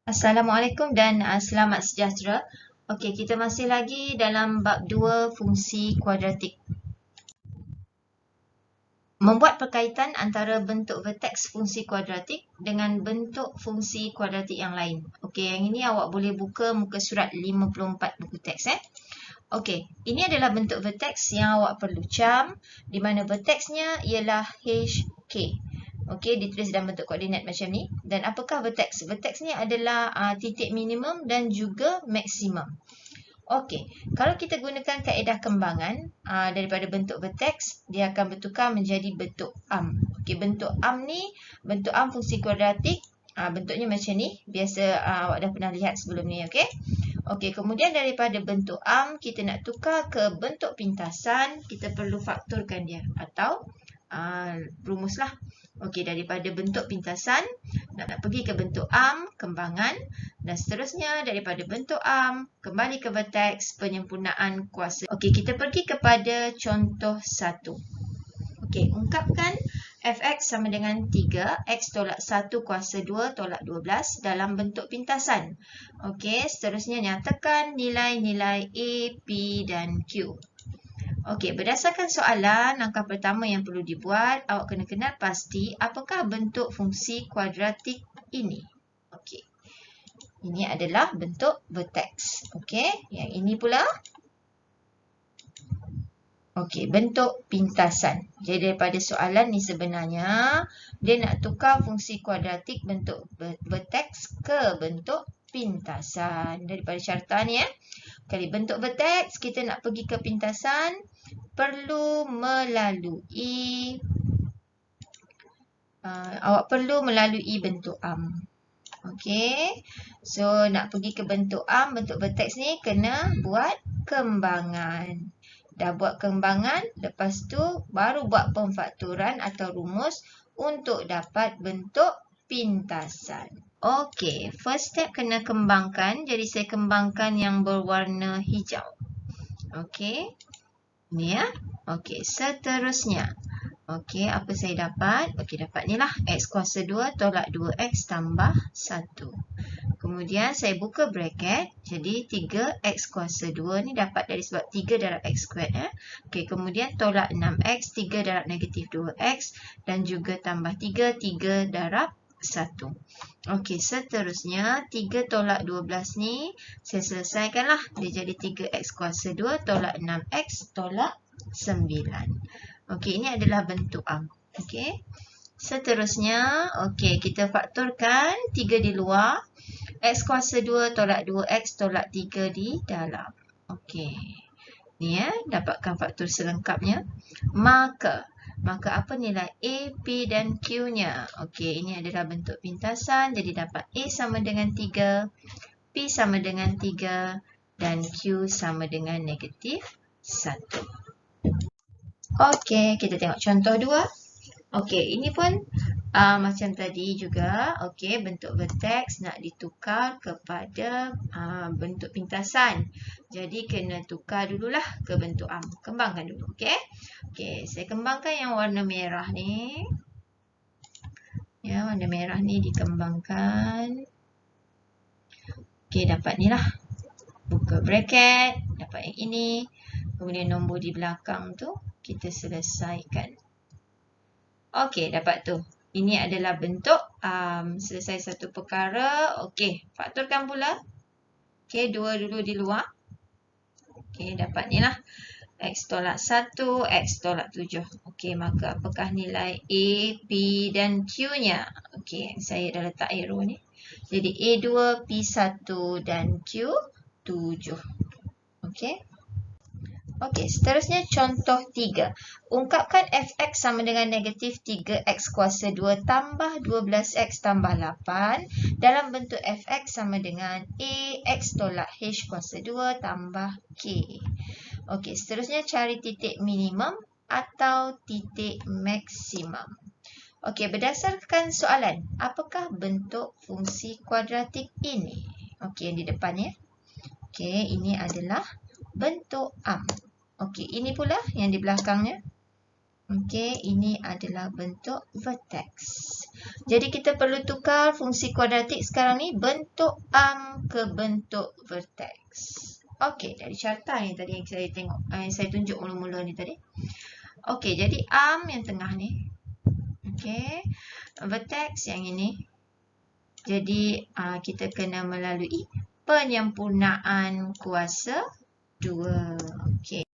Assalamualaikum dan selamat sejahtera. Okey, kita masih lagi dalam bab 2 fungsi kuadratik. Membuat perkaitan antara bentuk vertex fungsi kuadratik dengan bentuk fungsi kuadratik yang lain. Okey, yang ini awak boleh buka muka surat 54 buku teks. Okey, ini adalah bentuk vertex yang awak perlu cam, di mana vertexnya ialah HK. Okey, ditulis dalam bentuk koordinat macam ni. Dan apakah vertex? Vertex ni adalah titik minimum dan juga maksimum. Okey, kalau kita gunakan kaedah kembangan daripada bentuk vertex, dia akan bertukar menjadi bentuk arm. Okey, bentuk arm ni, bentuk arm fungsi kuadratik, bentuknya macam ni. Biasa awak dah pernah lihat sebelum ni, okey? Okey, kemudian daripada bentuk arm, kita nak tukar ke bentuk pintasan, kita perlu faktorkan dia atau rumuslah. Okey, daripada bentuk pintasan nak pergi ke bentuk arm, kembangan, dan seterusnya daripada bentuk arm kembali ke vertex, penyempurnaan kuasa. Okey, kita pergi kepada contoh 1. Okey, ungkapkan fx sama dengan 3, x tolak 1 kuasa 2 tolak 12 dalam bentuk pintasan. Okey, seterusnya nyatakan nilai-nilai A, P dan Q. Okey, berdasarkan soalan, langkah pertama yang perlu dibuat, awak kena kenal pasti apakah bentuk fungsi kuadratik ini. Okey, ini adalah bentuk vertex. Okey, yang ini pula okey, bentuk pintasan. Jadi daripada soalan ni sebenarnya dia nak tukar fungsi kuadratik bentuk vertex ke bentuk pintasan. Daripada syaratan ni kali bentuk vertex, kita nak pergi ke pintasan, perlu melalui awak perlu melalui bentuk arm. Okey. So nak pergi ke bentuk arm, bentuk vertex ni kena buat kembangan. Dah buat kembangan, lepas tu baru buat pemfaktoran atau rumus untuk dapat bentuk pintasan. Okey, first step kena kembangkan. Jadi saya kembangkan yang berwarna hijau. Okey. Ni ya. Okey, seterusnya. Okey, apa saya dapat? Okey, dapat ni lah. X kuasa 2 tolak 2x tambah 1. Kemudian saya buka bracket. Jadi 3x kuasa 2 ni dapat dari sebab 3 darab x squared. Okey, kemudian tolak 6x, 3 darab negatif 2x. Dan juga tambah 3, 3 darab 1. Okey, seterusnya 3 tolak 12 ni saya selesaikanlah. Dia jadi 3x kuasa 2 tolak 6x tolak 9. Okey, ini adalah bentuk arm. Okey. Seterusnya, okey, kita faktorkan 3 di luar. X kuasa 2 tolak 2x tolak 3 di dalam. Okey. Ni dapatkan faktor selengkapnya. Maka apa nilai A, P dan Q-nya? Okey, ini adalah bentuk pintasan. Jadi dapat A sama dengan 3, P sama dengan 3 dan Q sama dengan negatif 1. Okey, kita tengok contoh 2. Okey, ini pun macam tadi juga. Okey, bentuk vertex nak ditukar kepada bentuk pintasan. Jadi kena tukar dululah ke bentuk arm. Kembangkan dulu, okey? Okey, saya kembangkan yang warna merah ni. Ya, warna merah ni dikembangkan. Okey, dapat ni lah. Buka bracket, dapat yang ini. Kemudian nombor di belakang tu kita selesaikan. Okey, dapat tu. Ini adalah bentuk selesai satu perkara. Okey, faktorkan pula. Okey, 2 dulu di luar. Okey, dapat ni lah. X tolak 1, X tolak 7. Okey, maka apakah nilai A, P dan Q-nya? Okey, saya dah letak arrow ni. Jadi A2, P1 dan Q7. Okey. Okey, seterusnya contoh 3. Ungkapkan fx sama dengan negatif 3x kuasa 2 tambah 12x tambah 8 dalam bentuk fx sama dengan a x tolak h kuasa 2 tambah k. Okey, seterusnya cari titik minimum atau titik maksimum. Okey, berdasarkan soalan, apakah bentuk fungsi kuadratik ini? Okey, yang di depan ya. Okey, ini adalah bentuk arm. Okey, ini pula yang di belakangnya. Okey, ini adalah bentuk vertex. Jadi kita perlu tukar fungsi kuadratik sekarang ni bentuk arm ke bentuk vertex. Okey, dari carta ni tadi yang saya tengok, yang saya tunjuk mula-mula ni tadi. Okey, jadi arm yang tengah ni. Okey, vertex yang ini. Jadi kita kena melalui penyempurnaan kuasa 2. Okey.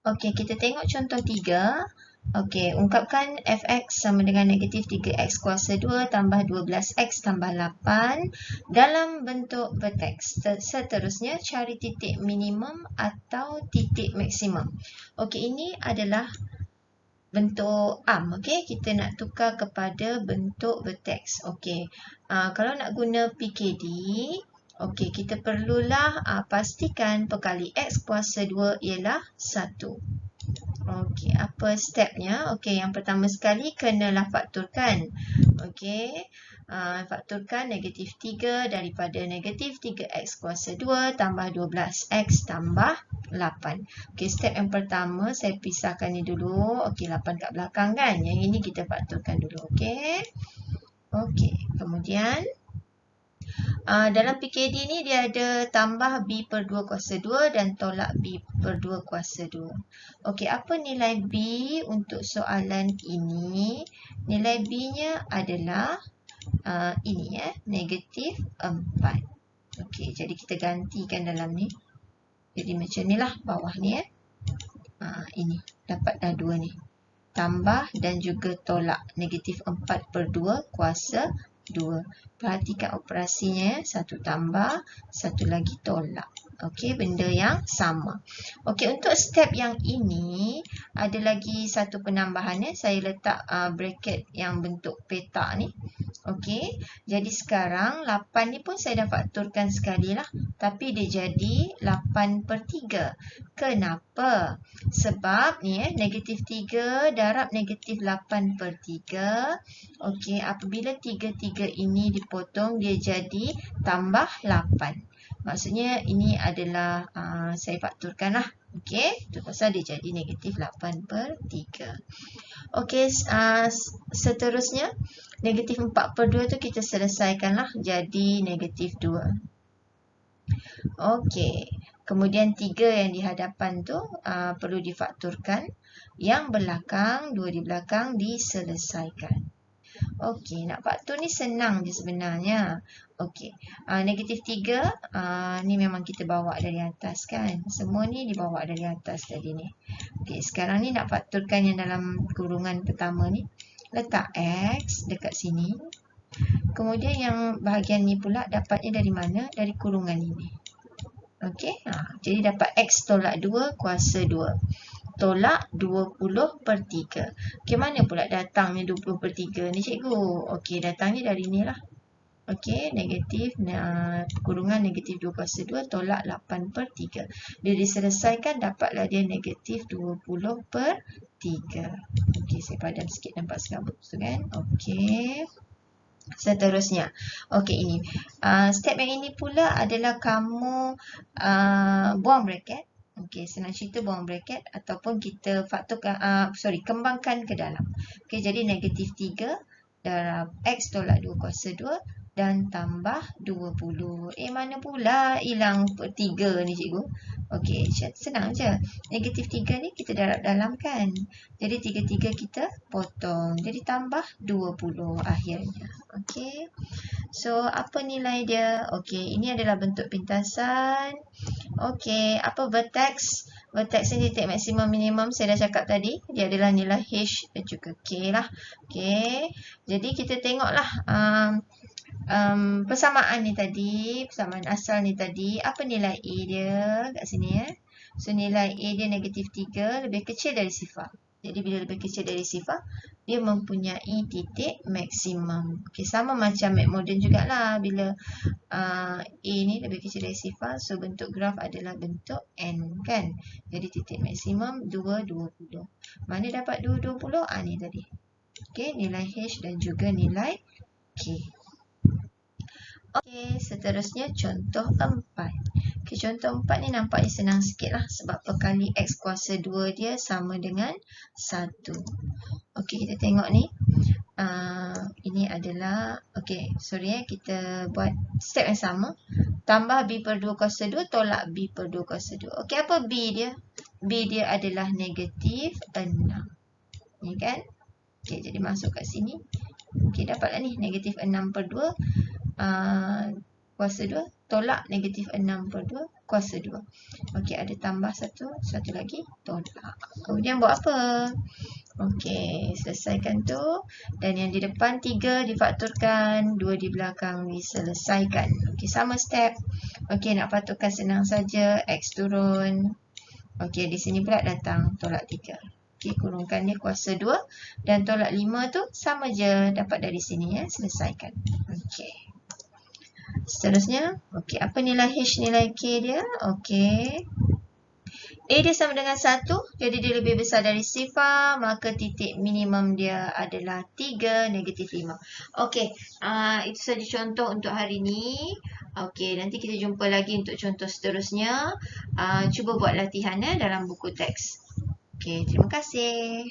Okey, kita tengok contoh 3. Okey, ungkapkan fx sama dengan negatif 3x kuasa 2 tambah 12x tambah 8 dalam bentuk vertex. Seterusnya, cari titik minimum atau titik maksimum. Okey, ini adalah bentuk arm. Okey, kita nak tukar kepada bentuk vertex. Okey, kalau nak guna PKD, okey, kita perlulah pastikan perkali x kuasa 2 ialah 1. Okey, apa stepnya? Okey, yang pertama sekali kenalah fakturkan. Okey, fakturkan negatif 3 daripada negatif 3x kuasa 2 tambah 12x tambah 8. Okey, step yang pertama saya pisahkan ni dulu. Okey, 8 kat belakang kan? Yang ini kita fakturkan dulu. Okey. Okey, kemudian dalam PKD ni dia ada tambah B per 2 kuasa 2 dan tolak B per 2 kuasa 2. Okey, apa nilai B untuk soalan ini? Nilai B-nya adalah ini negatif 4. Okey, jadi kita gantikan dalam ni. Jadi macam ni lah bawah ni ini, dapat dah 2 ni. Tambah dan juga tolak negatif 4 per 2 kuasa 2. Perhatikan operasinya, satu tambah, satu lagi tolak. Okey, benda yang sama. Okey, untuk step yang ini ada lagi satu penambahannya. Saya letak bracket yang bentuk peta ni. Okey, jadi sekarang 8 ni pun saya dah fakturkan sekali lah. Tapi dia jadi 8 per 3. Kenapa? Sebab ni negatif 3 darab negatif 8 per 3. Okey, apabila 3 ini dipotong, dia jadi tambah 8. Maksudnya ini adalah saya fakturkan lah. Okey, itu pasal dia jadi negatif 8 per 3. Okey, seterusnya negatif 4 per 2 tu kita selesaikan lah. Jadi negatif 2. Okey, kemudian 3 yang di hadapan tu perlu difakturkan. Yang belakang, 2 di belakang diselesaikan. Okey, nak faktur ni senang je sebenarnya. Okey, negatif 3 ni memang kita bawa dari atas kan. Semua ni dibawa dari atas tadi ni. Okey, sekarang ni nak fakturkan yang dalam kurungan pertama ni. Letak X dekat sini. Kemudian yang bahagian ni pula dapatnya dari mana? Dari kurungan ini. Okey, jadi dapat X tolak 2 kuasa 2. Tolak 20 per 3. Okey, mana pula datangnya 20 per 3 ni cikgu? Okey, datangnya dari ni lah. Okey, negatif, kurungan negatif 2 kuasa 2 tolak 8 per 3. Dia diselesaikan, dapatlah dia negatif 20 per 3. Okey, saya padam sikit nampak serabut tu kan. Okey. Seterusnya. Okey, ini. Step yang ini pula adalah kamu buang bracket. Okey, senang cerita buang bracket ataupun kita fakturkan, kembangkan ke dalam. Okey, jadi negatif 3 darab X tolak 2 kuasa 2 dan tambah 20. Mana pula hilang per 3 ni cikgu? Okey, senang je. Negatif 3 ni kita darab dalam kan. Jadi 3 kita potong. Jadi tambah 20 akhirnya. Okey. So, apa nilai dia? Okey, ini adalah bentuk pintasan. Okey, apa vertex? Vertex ni titik maksimum minimum saya dah cakap tadi. Dia adalah nilai H dan juga K lah. Okey. Jadi kita tengoklah persamaan ni tadi, persamaan asal ni tadi, apa nilai A dia kat sini So nilai A dia negatif 3 lebih kecil dari sifar. Jadi bila lebih kecil dari sifar, dia mempunyai titik maksimum. Okey, sama macam McModern jugalah. Bila A ni lebih kecil dari sifar, so bentuk graf adalah bentuk N kan. Jadi titik maksimum 220. Mana dapat 220? Ni tadi. Okey, nilai H dan juga nilai K. Okey, seterusnya contoh 4. Okay, contoh 4 ni nampaknya senang sikit lah. Sebab perkali X kuasa 2 dia sama dengan 1. Okay, kita tengok ni. Ini adalah, okay, sorry kita buat step yang sama. Tambah B per 2 kuasa 2 tolak B per 2 kuasa 2. Okay, apa B dia? B dia adalah negatif 6. Ni kan? Okay, jadi masuk kat sini. Okay, dapatlah ni negatif 6 per 2 kuasa 2 tolak negatif 6 per 2 kuasa 2. Okay, ada tambah satu lagi tolak. Kemudian buat apa? Okey, selesaikan tu. Dan yang di depan 3 difaktorkan, 2 di belakang diselesaikan. Okey, sama step. Okey, nak faktorkan senang saja. X turun. Okey, di sini pula datang tolak 3. Okey, kurungkan dia kuasa 2. Dan tolak 5 tu sama je. Dapat dari sini ya. Selesaikan. Okey. Seterusnya. Okey, apa nilai H, nilai K dia? Okey. A dia sama dengan 1, jadi dia lebih besar dari sifar, maka titik minimum dia adalah 3, negatif 5. Okey, itu saja contoh untuk hari ini. Okey, nanti kita jumpa lagi untuk contoh seterusnya. Cuba buat latihan dalam buku teks. Okey, terima kasih.